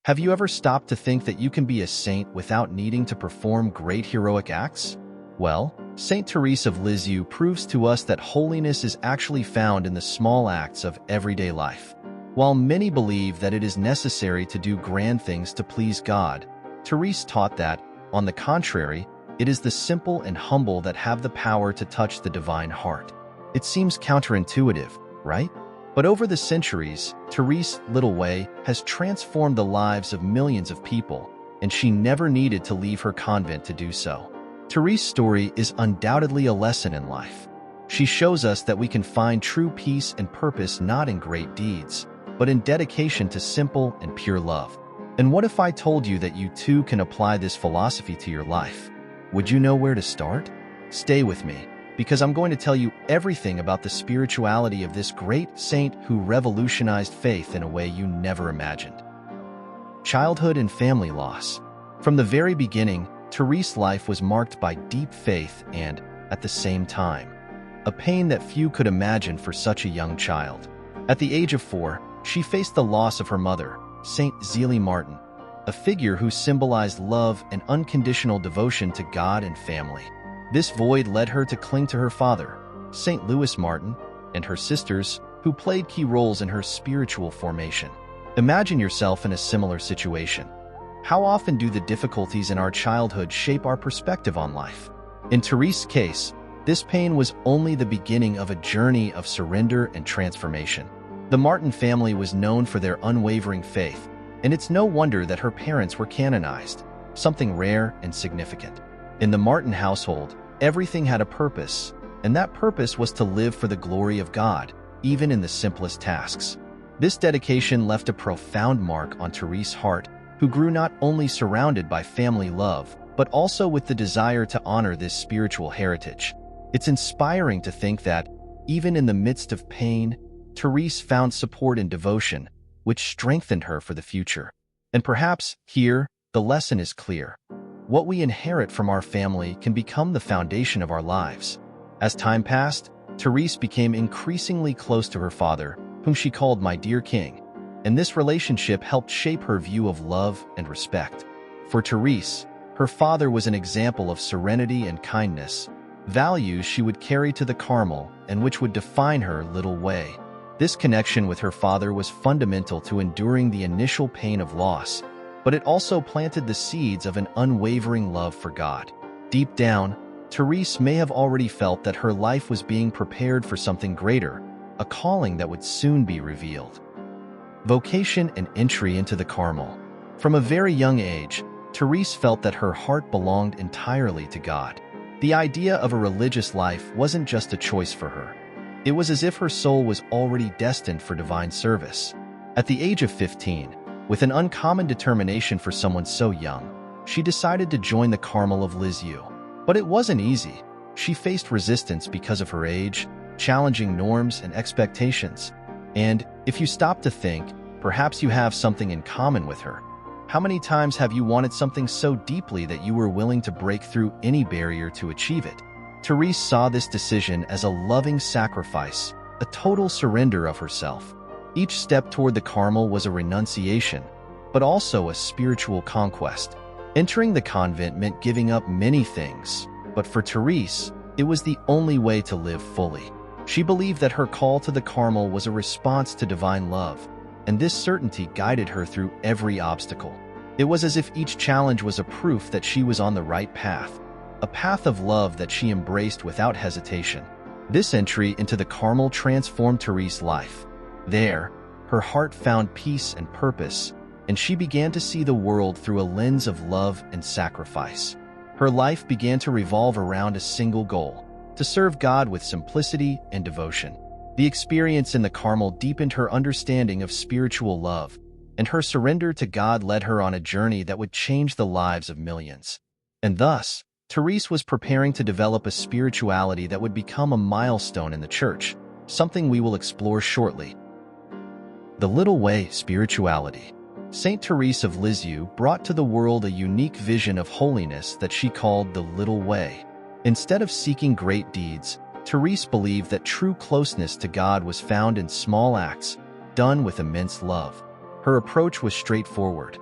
Have you ever stopped to think that you can be a saint without needing to perform great heroic acts? Well, Saint Thérèse of Lisieux proves to us that holiness is actually found in the small acts of everyday life. While many believe that it is necessary to do grand things to please God, Thérèse taught that, on the contrary, it is the simple and humble that have the power to touch the divine heart. It seems counterintuitive, right? But over the centuries, Thérèse's little way has transformed the lives of millions of people, and she never needed to leave her convent to do so. Thérèse's story is undoubtedly a lesson in life. She shows us that we can find true peace and purpose not in great deeds, but in dedication to simple and pure love. And what if I told you that you too can apply this philosophy to your life? Would you know where to start? Stay with me, because I'm going to tell you everything about the spirituality of this great saint who revolutionized faith in a way you never imagined. Childhood and family loss. From the very beginning, Thérèse's life was marked by deep faith and, at the same time, a pain that few could imagine for such a young child. At the age of 4, she faced the loss of her mother, Saint Zélie Martin, a figure who symbolized love and unconditional devotion to God and family. This void led her to cling to her father, Saint Louis Martin, and her sisters, who played key roles in her spiritual formation. Imagine yourself in a similar situation. How often do the difficulties in our childhood shape our perspective on life? In Thérèse's case, this pain was only the beginning of a journey of surrender and transformation. The Martin family was known for their unwavering faith, and it's no wonder that her parents were canonized, something rare and significant. In the Martin household, everything had a purpose, and that purpose was to live for the glory of God, even in the simplest tasks. This dedication left a profound mark on Thérèse's heart, who grew not only surrounded by family love, but also with the desire to honor this spiritual heritage. It's inspiring to think that, even in the midst of pain, Thérèse found support and devotion, which strengthened her for the future. And perhaps, here, the lesson is clear. What we inherit from our family can become the foundation of our lives. As time passed, Thérèse became increasingly close to her father, whom she called "my dear king," and this relationship helped shape her view of love and respect. For Thérèse, her father was an example of serenity and kindness, values she would carry to the Carmel and which would define her little way. This connection with her father was fundamental to enduring the initial pain of loss, but it also planted the seeds of an unwavering love for God. Deep down, Thérèse may have already felt that her life was being prepared for something greater, a calling that would soon be revealed. Vocation and entry into the Carmel. From a very young age, Thérèse felt that her heart belonged entirely to God. The idea of a religious life wasn't just a choice for her. It was as if her soul was already destined for divine service. At the age of 15, with an uncommon determination for someone so young, she decided to join the Carmel of Lisieux. But it wasn't easy. She faced resistance because of her age, challenging norms and expectations. And, if you stop to think, perhaps you have something in common with her. How many times have you wanted something so deeply that you were willing to break through any barrier to achieve it? Thérèse saw this decision as a loving sacrifice, a total surrender of herself. Each step toward the Carmel was a renunciation, but also a spiritual conquest. Entering the convent meant giving up many things, but for Thérèse, it was the only way to live fully. She believed that her call to the Carmel was a response to divine love, and this certainty guided her through every obstacle. It was as if each challenge was a proof that she was on the right path, a path of love that she embraced without hesitation. This entry into the Carmel transformed Thérèse's life. There, her heart found peace and purpose, and she began to see the world through a lens of love and sacrifice. Her life began to revolve around a single goal: to serve God with simplicity and devotion. The experience in the Carmel deepened her understanding of spiritual love, and her surrender to God led her on a journey that would change the lives of millions. And thus, Thérèse was preparing to develop a spirituality that would become a milestone in the Church, something we will explore shortly. The Little Way spirituality. Saint Thérèse of Lisieux brought to the world a unique vision of holiness that she called the Little Way. Instead of seeking great deeds, Thérèse believed that true closeness to God was found in small acts, done with immense love. Her approach was straightforward: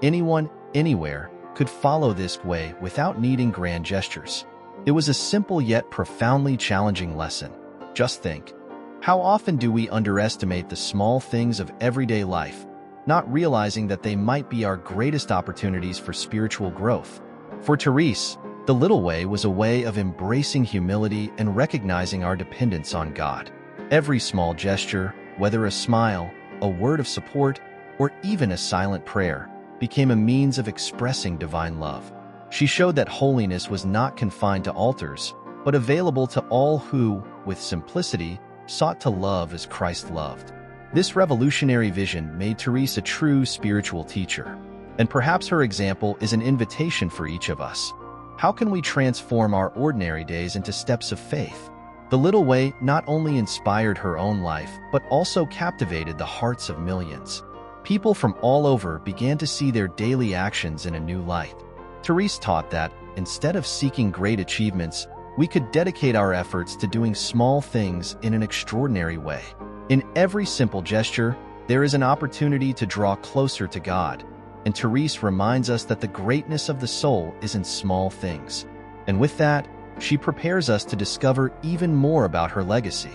Anyone, anywhere, could follow this way without needing grand gestures. It was a simple yet profoundly challenging lesson. Just think, how often do we underestimate the small things of everyday life, not realizing that they might be our greatest opportunities for spiritual growth? For Thérèse, the little way was a way of embracing humility and recognizing our dependence on God. Every small gesture, whether a smile, a word of support, or even a silent prayer, became a means of expressing divine love. She showed that holiness was not confined to altars, but available to all who, with simplicity, sought to love as Christ loved. This revolutionary vision made Thérèse a true spiritual teacher, and perhaps her example is an invitation for each of us. How can we transform our ordinary days into steps of faith? The little way not only inspired her own life, but also captivated the hearts of millions. People from all over began to see their daily actions in a new light. Thérèse taught that, instead of seeking great achievements, we could dedicate our efforts to doing small things in an extraordinary way. In every simple gesture, there is an opportunity to draw closer to God, and Thérèse reminds us that the greatness of the soul is in small things. And with that, she prepares us to discover even more about her legacy,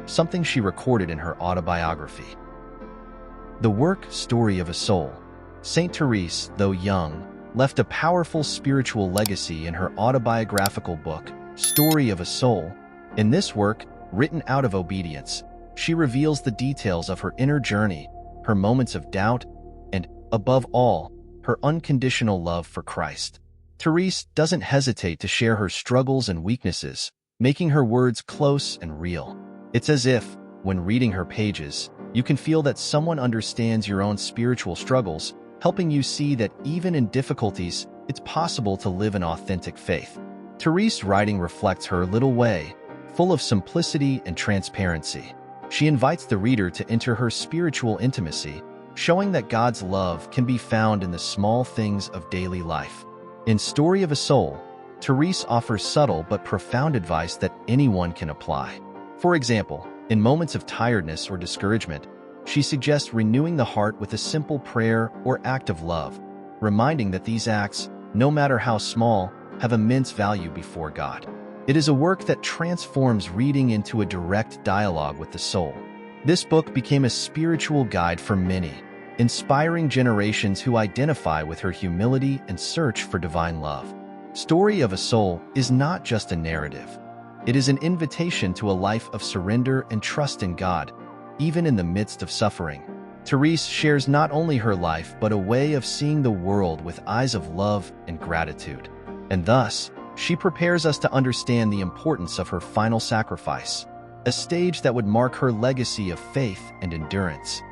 something she recorded in her autobiography. The work Story of a Soul. Saint Thérèse, though young, left a powerful spiritual legacy in her autobiographical book, Story of a Soul. In this work, written out of obedience, she reveals the details of her inner journey, her moments of doubt, and, above all, her unconditional love for Christ. Thérèse doesn't hesitate to share her struggles and weaknesses, making her words close and real. It's as if, when reading her pages, you can feel that someone understands your own spiritual struggles, helping you see that even in difficulties, it's possible to live an authentic faith. Thérèse's writing reflects her little way, full of simplicity and transparency. She invites the reader to enter her spiritual intimacy, showing that God's love can be found in the small things of daily life. In Story of a Soul, Thérèse offers subtle but profound advice that anyone can apply. For example, in moments of tiredness or discouragement, she suggests renewing the heart with a simple prayer or act of love, reminding that these acts, no matter how small, have immense value before God. It is a work that transforms reading into a direct dialogue with the soul. This book became a spiritual guide for many, inspiring generations who identify with her humility and search for divine love. Story of a Soul is not just a narrative. It is an invitation to a life of surrender and trust in God, even in the midst of suffering. Thérèse shares not only her life but a way of seeing the world with eyes of love and gratitude. And thus, she prepares us to understand the importance of her final sacrifice, a stage that would mark her legacy of faith and endurance.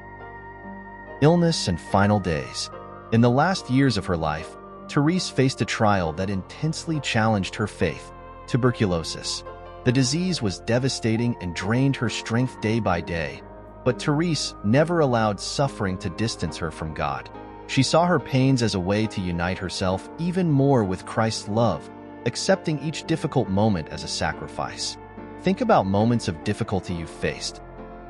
Illness and final days. In the last years of her life, Thérèse faced a trial that intensely challenged her faith: tuberculosis. The disease was devastating and drained her strength day by day, but Thérèse never allowed suffering to distance her from God. She saw her pains as a way to unite herself even more with Christ's love, accepting each difficult moment as a sacrifice. Think about moments of difficulty you've faced.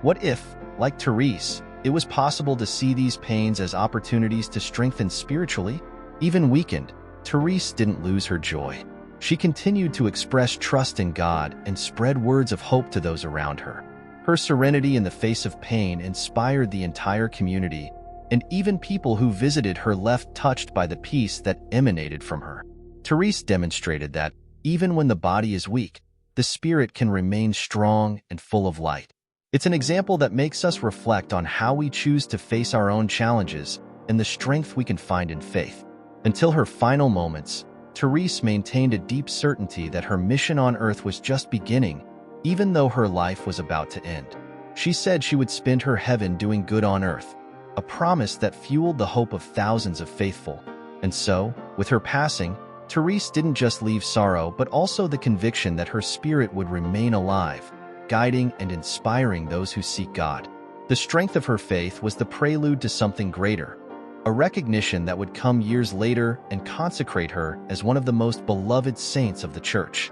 What if, like Thérèse, it was possible to see these pains as opportunities to strengthen spiritually? Even weakened, Thérèse didn't lose her joy. She continued to express trust in God and spread words of hope to those around her. Her serenity in the face of pain inspired the entire community, and even people who visited her left touched by the peace that emanated from her. Thérèse demonstrated that, even when the body is weak, the spirit can remain strong and full of light. It's an example that makes us reflect on how we choose to face our own challenges and the strength we can find in faith. Until her final moments, Thérèse maintained a deep certainty that her mission on earth was just beginning, even though her life was about to end. She said she would spend her heaven doing good on earth, a promise that fueled the hope of thousands of faithful. And so, with her passing, Thérèse didn't just leave sorrow but also the conviction that her spirit would remain alive, guiding and inspiring those who seek God. The strength of her faith was the prelude to something greater, a recognition that would come years later and consecrate her as one of the most beloved saints of the Church.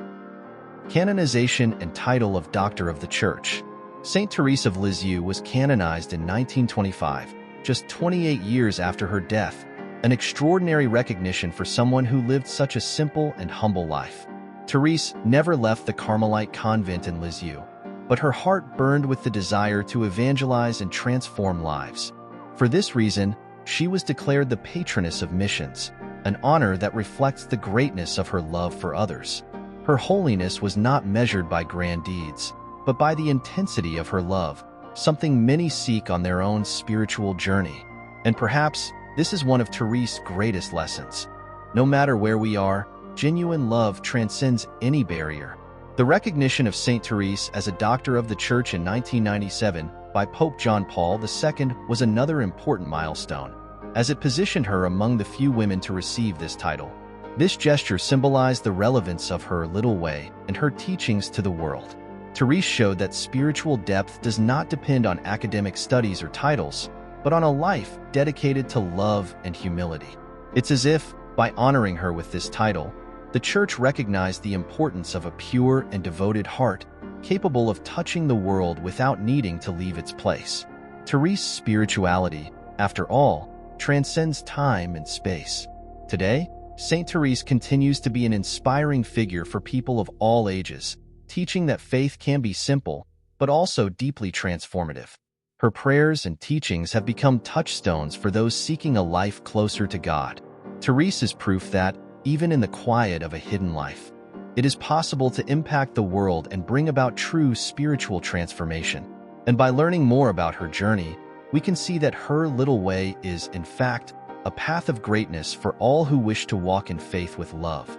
Canonization and title of Doctor of the Church. Saint Thérèse of Lisieux was canonized in 1925, just 28 years after her death, an extraordinary recognition for someone who lived such a simple and humble life. Thérèse never left the Carmelite convent in Lisieux, but her heart burned with the desire to evangelize and transform lives. For this reason, she was declared the patroness of missions, an honor that reflects the greatness of her love for others. Her holiness was not measured by grand deeds, but by the intensity of her love, something many seek on their own spiritual journey. And perhaps this is one of Therese's greatest lessons. No matter where we are, genuine love transcends any barrier. The recognition of Saint Thérèse as a doctor of the Church in 1997 by Pope John Paul II was another important milestone, as it positioned her among the few women to receive this title. This gesture symbolized the relevance of her little way and her teachings to the world. Thérèse showed that spiritual depth does not depend on academic studies or titles, but on a life dedicated to love and humility. It's as if, by honoring her with this title, the Church recognized the importance of a pure and devoted heart, capable of touching the world without needing to leave its place. Therese's spirituality, after all, transcends time and space. Today, Saint Thérèse continues to be an inspiring figure for people of all ages, teaching that faith can be simple, but also deeply transformative. Her prayers and teachings have become touchstones for those seeking a life closer to God. Thérèse is proof that, even in the quiet of a hidden life, it is possible to impact the world and bring about true spiritual transformation. And by learning more about her journey, we can see that her little way is, in fact, a path of greatness for all who wish to walk in faith with love.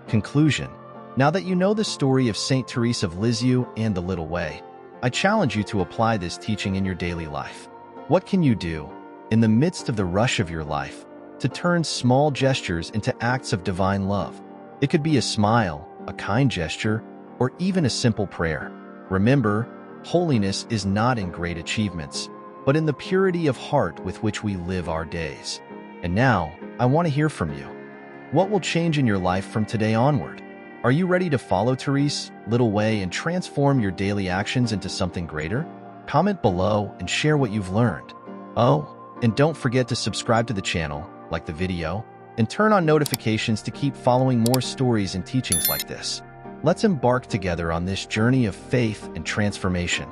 Conclusion. Now that you know the story of Saint Thérèse of Lisieux and the Little Way, I challenge you to apply this teaching in your daily life. What can you do, in the midst of the rush of your life, to turn small gestures into acts of divine love? It could be a smile, a kind gesture, or even a simple prayer. Remember, holiness is not in great achievements, but in the purity of heart with which we live our days. And now, I want to hear from you. What will change in your life from today onward? Are you ready to follow Thérèse's little way and transform your daily actions into something greater? Comment below and share what you've learned. Oh, and don't forget to subscribe to the channel, like the video, and turn on notifications to keep following more stories and teachings like this. Let's embark together on this journey of faith and transformation.